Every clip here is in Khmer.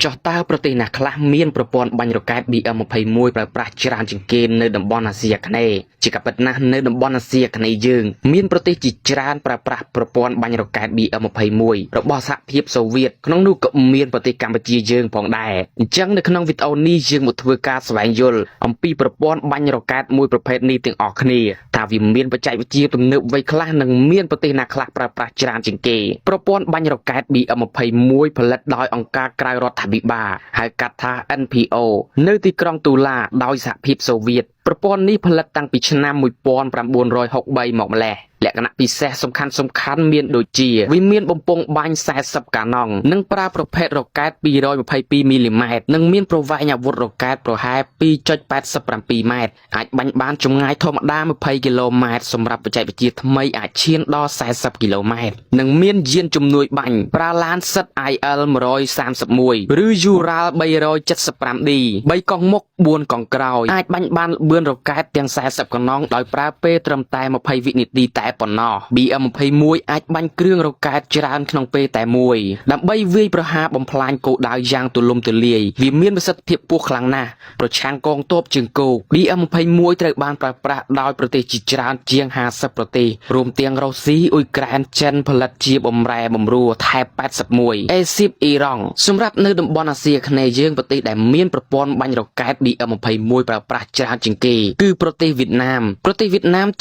ចោះតើប្រទេសណាខ្លះមានប្រព័ន្ធបាញ់រ៉ុកែត BM21 ប្រើប្រាស់ច្រើនជាងគេនៅតំបន់អាស៊ីអាគ្នេយ៍ជាការពិតណាស់នៅតំបន់អាស៊ីអាគ្នេយ៍យើងមានប្រទេសជាច្រើនប្រើប្រាស់ប្រព័ន្ធបាញ់រ៉ុកែត BM21 របស់សហភាពសូវៀតក្នុងនោះក៏មានប្រទេសកម្ពុជាយើងផងដែរអញ្ចឹងនៅក្នុងវីដេអូនេះយើងមកធ្វើការស្វែងយល់អំពីប្រព័ន្ធបាញ់រ៉ុកែតមួយប្រភេទនេះទាំងអស់គ្នាថាវាមានបច្ចេកវិទ្យាទំនើបអ្វីខ្លះនិងមានប្រទេសណាខ្លះប្រើប្រាស់ច្រើនជាងគេប្រព័ន្ធបាញ់រ៉ុកែត BM21 ផលិតដោយអង្គការក្រៅរដ្ឋាភិបាលហៅកាត់ថា NPO នៅទីក្រុងទូឡាដោយសហភាពសូវៀតប្រព័ន្ធនេះផលិតតាំងពីឆ្នាំ1963មកម្ល៉េះលក្ខណៈពិសេសសំខាន់មានដូចជាវាមានបំពង់បាញ់40កាណុងនិងប្រើប្រភេទរ៉ុកែត222មីលីម៉ែត្រនិងមានប្រវែងអាវុធរ៉ុកែតប្រហែល 2.87 ម៉ែត្រអាចបាញ់បានចម្ងាយធម្មតា20គីឡូម៉ែត្រសម្រាប់បច្ចេកវិទ្យាថ្មីអាចឈានដល់40គីឡូម៉ែត្រនិងមានយានជំនួយបាញ់ប្រើឡានសិត IL 131ឬ Ural 375D 3កង់មុខ4កង់ក្រោយអាចបាញ់បានល្បឿនរ៉ុកែតទាំង40កាណុងដោយប្រើពេលត្រឹមតែ20វិនាទីតែប៉ុណ្ណោះ BM21 អាចបាញ់គ្រឿងរ៉ុកែតច្រើនក្នុងពេលតែមួយដើម្បីវាយប្រហារបំផ្លាញគោលដៅយ៉ាងទូលំទូលាយវាមានប្រសិទ្ធភាពខ្ពស់ខ្លាំងណាស់ប្រឆាំងកងទ័ពជើងគោក BM21 ត្រូវបានប្រើប្រាស់ដោយប្រទេសជាច្រើនជាង50ប្រទេសរួមទាំងរុស្ស៊ីអ៊ុយក្រែនចិនផលិតជាបំរែបំរួលថែប81អេស៊ីបអ៊ីរ៉ង់សម្រាប់នៅតំបន់អាស៊ីអាគ្នេយ៍យើងប្រទេសដែលមានប្រព័ន្ធបាញ់រ៉ុកែត BM21 ប្រើប្រាស់ច្រើនជាងគេគឺប្រទេសវៀតណាម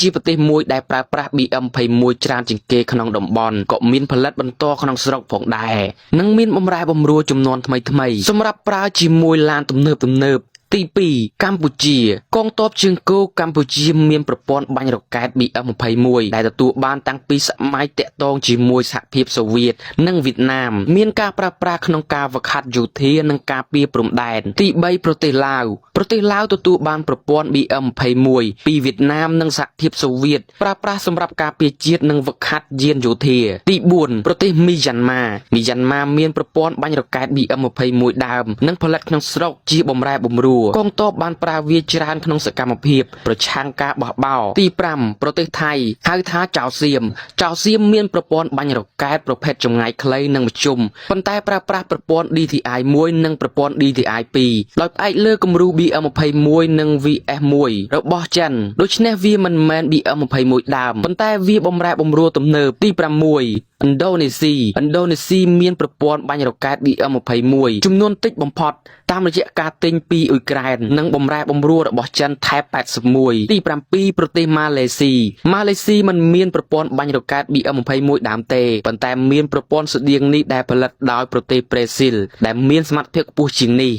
ជាប្រទេសមួយដែលប្រើប្រាស់ BM21 ច្រើនជាងគេក្នុងតំបន់ក៏មានផលិតបន្តក្នុងស្រុកផងដែរនិងមានបម្រែបម្រួលចំនួនថ្មីសម្រាប់ប្រើជាមួយឡានទំនើបទី2កម្ពុជាកងទ័ពជើងគោកកម្ពុជាមានប្រព័ន្ធបាញ់រ៉ុកែត BM21 ដែលទទួលបានតាំងពីសម័យតាក់ទងជាមួយសហភាពសូវៀតនិងវៀតណាមមានការប្រើប្រាស់ក្នុងការវឹកហាត់យោធានិងការពារព្រំដែនទី3ប្រទេសឡាវទទួលបានប្រព័ន្ធ BM21 ពីវៀតណាមនិងសហភាពសូវៀតប្រើប្រាស់សម្រាប់ការពារជាតិនិងវឹកហាត់យានយោធាទី4ប្រទេសមីយ៉ាន់ម៉ាមានប្រព័ន្ធបាញ់រ៉ុកែត BM21 ដើមនិងផលិតក្នុងស្រុកជាបម្រែបម្រួលកងទ័ពបានប្រើវាច្រើនក្នុងសកម្មភាពប្រឆាំងការបោះបោរទី5ប្រទេសថៃហៅថាចៅសៀមមានប្រព័ន្ធបាញ់រ៉ុកែតប្រភេទចម្ងាយខ្លីនិងមធ្យមប៉ុន្តែប្រើប្រាស់ប្រព័ន្ធ DTI 1និងប្រព័ន្ធ DTI 2ដោយផ្អែកលើគំរូ BM21 និង VS1 របស់ចិនដូច្នេះវាមិនមែន BM21 ដើមប៉ុន្តែវាបម្រែបម្រួលទំនើបទី6ឥណ្ឌូនេស៊ីមានប្រព័ន្ធបាញ់រ៉ុកែត BM21 ចំនួនតិចបំផុតតាមរយៈការទិញពីអ៊ុយក្រែននិងបម្រែបម្រួលរបស់ចិនថែប81ទី7ប្រទេសម៉ាឡេស៊ីមិនមានប្រព័ន្ធបាញ់រ៉ុកែត BM21 ដើមទេប៉ុន្តែមានប្រព័ន្ធស្តៀងនេះដែលផលិតដោយប្រទេសប្រេស៊ីលដែលមានសមត្ថភាពខ្ពស់ជាងនេះ